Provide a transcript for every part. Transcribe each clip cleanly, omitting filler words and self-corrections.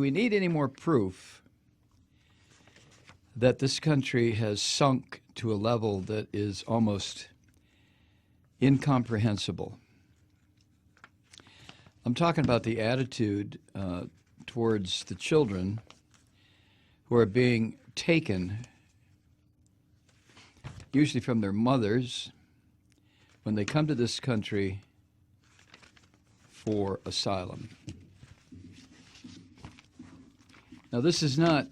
Do we need any more proof that this country has sunk to a level that is almost incomprehensible? I'm talking about the attitude towards the children who are being taken, usually from their mothers, when they come to this country for asylum. Now, this is not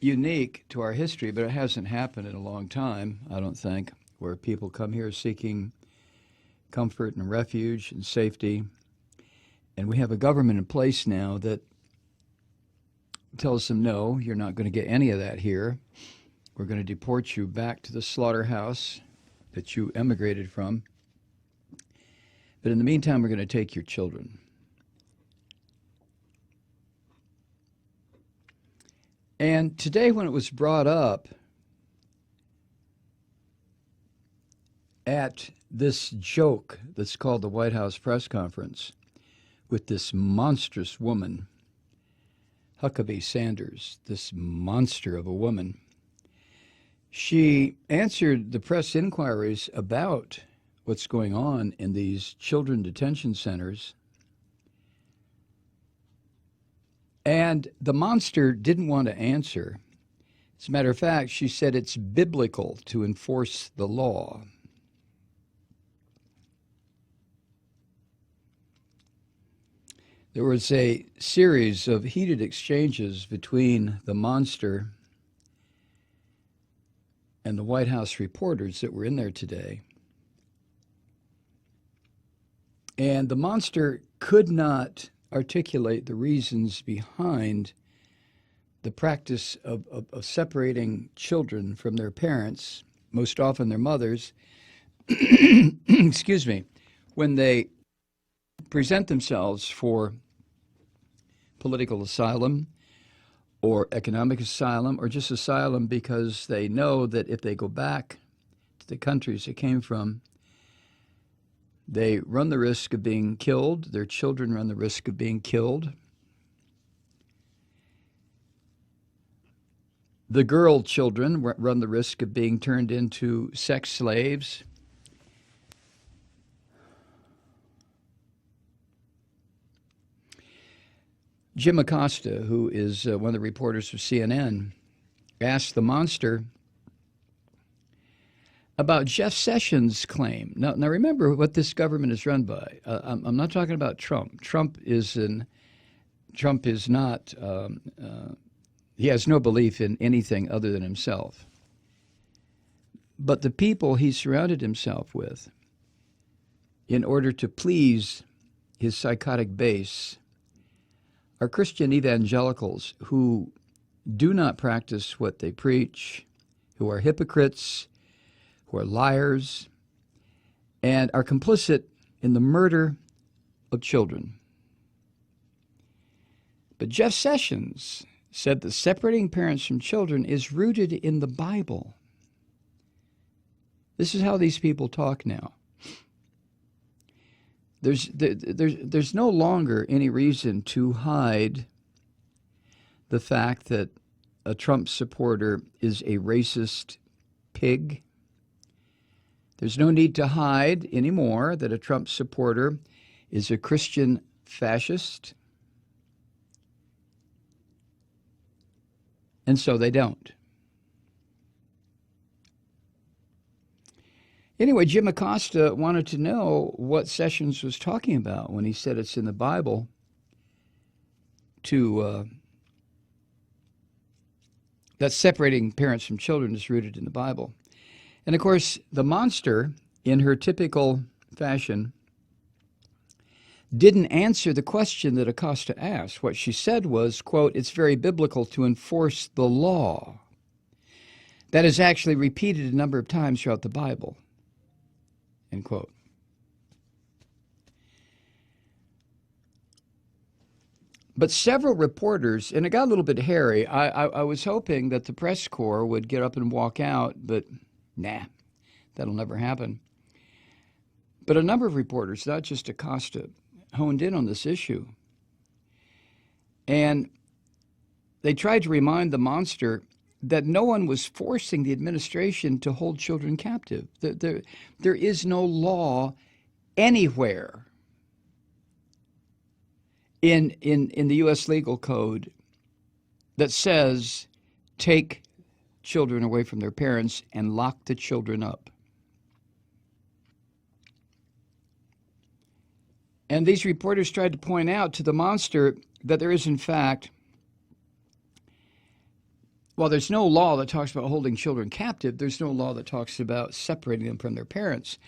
unique to our history, but it hasn't happened in a long time, I don't think, where people come here seeking comfort and refuge and safety. And we have a government in place now that tells them, no, you're not going to get any of that here. We're going to deport you back to the slaughterhouse that you emigrated from. But in the meantime, we're going to take your children. And today, when it was brought up at this joke that's called the White House press conference with this monstrous woman, Huckabee Sanders, this monster of a woman, she answered the press inquiries about what's going on in these children detention centers. And the monster didn't want to answer. As a matter of fact, she said it's biblical to enforce the law. There was a series of heated exchanges between the monster and the White House reporters that were in there today. And the monster could not articulate the reasons behind the practice of separating children from their parents, most often their mothers, excuse me, when they present themselves for political asylum or economic asylum or just asylum because they know that if they go back to the countries they came from, they run the risk of being killed. Their children run the risk of being killed. The girl children run the risk of being turned into sex slaves. Jim Acosta, who is one of the reporters of CNN, asked the monster about Jeff Sessions' claim. Now remember what this government is run by. I'm not talking about Trump. Trump is not. He has no belief in anything other than himself. But the people he surrounded himself with, in order to please his psychotic base, are Christian evangelicals who do not practice what they preach, who are hypocrites, who are liars, and are complicit in the murder of children. But Jeff Sessions said that separating parents from children is rooted in the Bible. This is how these people talk now. There's no longer any reason to hide the fact that a Trump supporter is a racist pig. There's no need to hide anymore that a Trump supporter is a Christian fascist. And so they don't. Anyway, Jim Acosta wanted to know what Sessions was talking about when he said it's in the Bible that separating parents from children is rooted in the Bible. And of course, the monster, in her typical fashion, didn't answer the question that Acosta asked. What she said was, quote, it's very biblical to enforce the law. That is actually repeated a number of times throughout the Bible, end quote. But several reporters, and it got a little bit hairy. I was hoping that the press corps would get up and walk out, but nah, that'll never happen. But a number of reporters, not just Acosta, honed in on this issue. And they tried to remind the monster that no one was forcing the administration to hold children captive. There is no law anywhere in the U.S. legal code that says take children away from their parents and lock the children up. And these reporters tried to point out to the monster that there is, in fact, while there's no law that talks about holding children captive, there's no law that talks about separating them from their parents.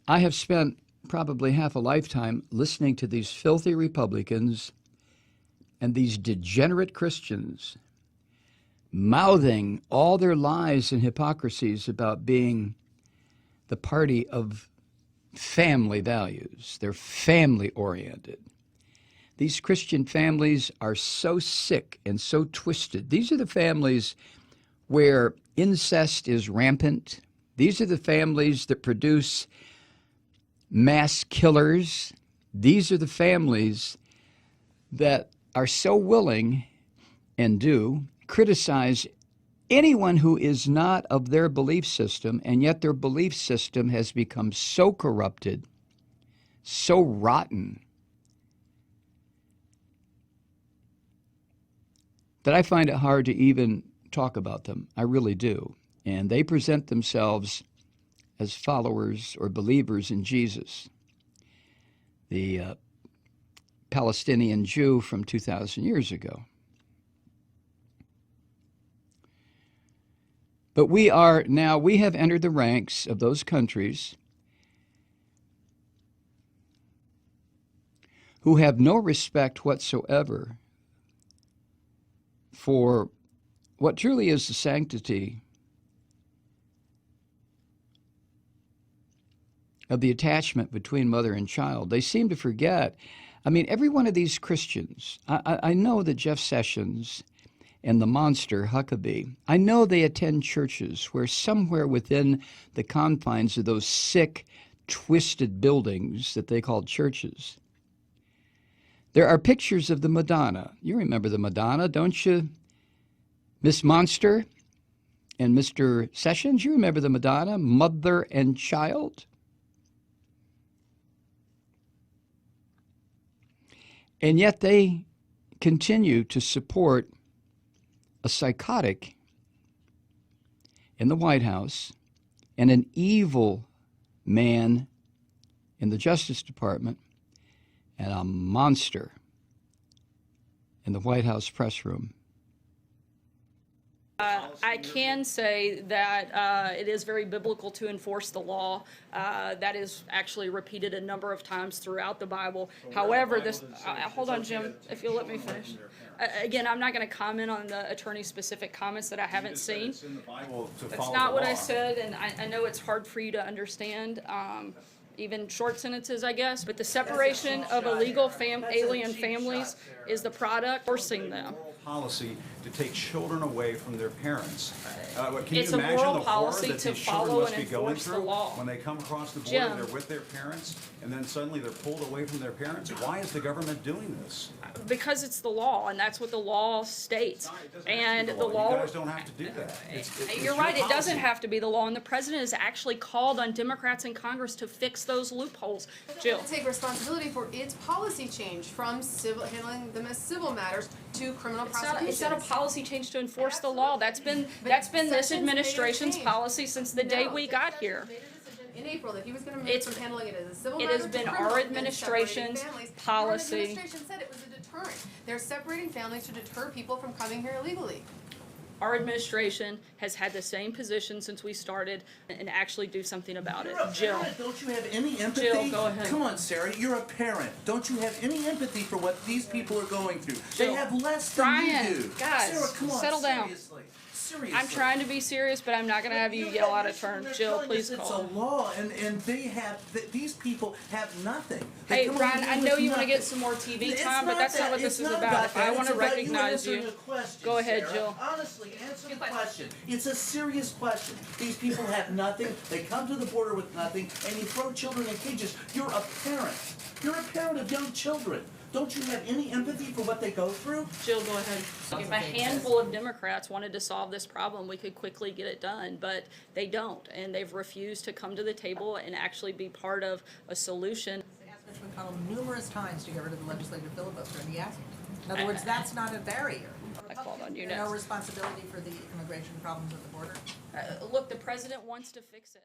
I have spent probably half a lifetime listening to these filthy Republicans and these degenerate Christians mouthing all their lies and hypocrisies about being the party of family values. They're family-oriented. These Christian families are so sick and so twisted. These are the families where incest is rampant. These are the families that produce mass killers. These are the families that are so willing and do criticize anyone who is not of their belief system, and yet their belief system has become so corrupted, so rotten, that I find it hard to even talk about them. I really do. And they present themselves as followers or believers in Jesus, the Palestinian Jew from 2,000 years ago. But we have entered the ranks of those countries who have no respect whatsoever for what truly is the sanctity of the attachment between mother and child. They seem to forget. I mean, every one of these Christians, I know that Jeff Sessions and the monster Huckabee, I know they attend churches where somewhere within the confines of those sick, twisted buildings that they call churches, there are pictures of the Madonna. You remember the Madonna, don't you, Miss Monster and Mr. Sessions? You remember the Madonna, mother and child? And yet they continue to support a psychotic in the White House and an evil man in the Justice Department and a monster in the White House press room. I can say that it is very biblical to enforce the law. That is actually repeated a number of times throughout the Bible. However, this hold on, Jim, if you'll let me finish. Again, I'm not going to comment on the attorney's specific comments that I haven't seen. That's not what I said, and I know it's hard for you to understand. Even short sentences, I guess, but the separation of illegal alien families is the product forcing them. Policy to take children away from their parents. Can It's you a imagine moral the policy horror that to these children follow must and be going enforce the through law. when they come across the border Jim. and they're with their parents and then suddenly they're pulled away from their parents? Why is the government doing this? Because it's the law, and that's what the law states. And the You law. guys don't have to do that. It's You're your right, it doesn't policy. have to be the law, and the president has actually called on Democrats in Congress to fix those loopholes. Jill. Take responsibility for its policy change from handling them as civil matters to criminal prosecutions. It's not a policy change to enforce the law. That's been this administration's policy since the day we got here. In April, that he was going to move from handling it as a civil It matter has to been criminal our and administration's separating families. policy. Your administration said it was a deterrent. They're separating families to deter people from coming here illegally. Our administration has had the same position since we started and actually do something about it. You're a Jill. parent. Don't you have any empathy? Jill, go ahead. Come on, Sarah. You're a parent. Don't you have any empathy for what these people are going through? They Jill. have less than Brian, you do. guys, Sarah, come on. settle down. Seriously. I'm trying to be serious, but I'm not going to have you yell out of turn. Jill, please It's call. a law, and they have, these people have nothing. They Hey, come over Brian, here I with know you want to get nothing. some more TV It's time, but not that's not that. what this It's is not about. If I that. want to It's about recognize answering you, a question, go ahead, Sarah. Jill. Honestly, answer the question. It's a serious question. These people have nothing. They come to the border with nothing, and you throw children in cages. You're a parent. You're a parent of young children. Don't you have any empathy for what they go through? Jill, go ahead. If a handful of Democrats wanted to solve this problem, we could quickly get it done, but they don't, and they've refused to come to the table and actually be part of a solution. Asked Mitch McConnell numerous times to get rid of the legislative filibuster, and he hasn't. In other words, that's not a barrier. I called on you No next. responsibility for the immigration problems at the border. Look, the president wants to fix it.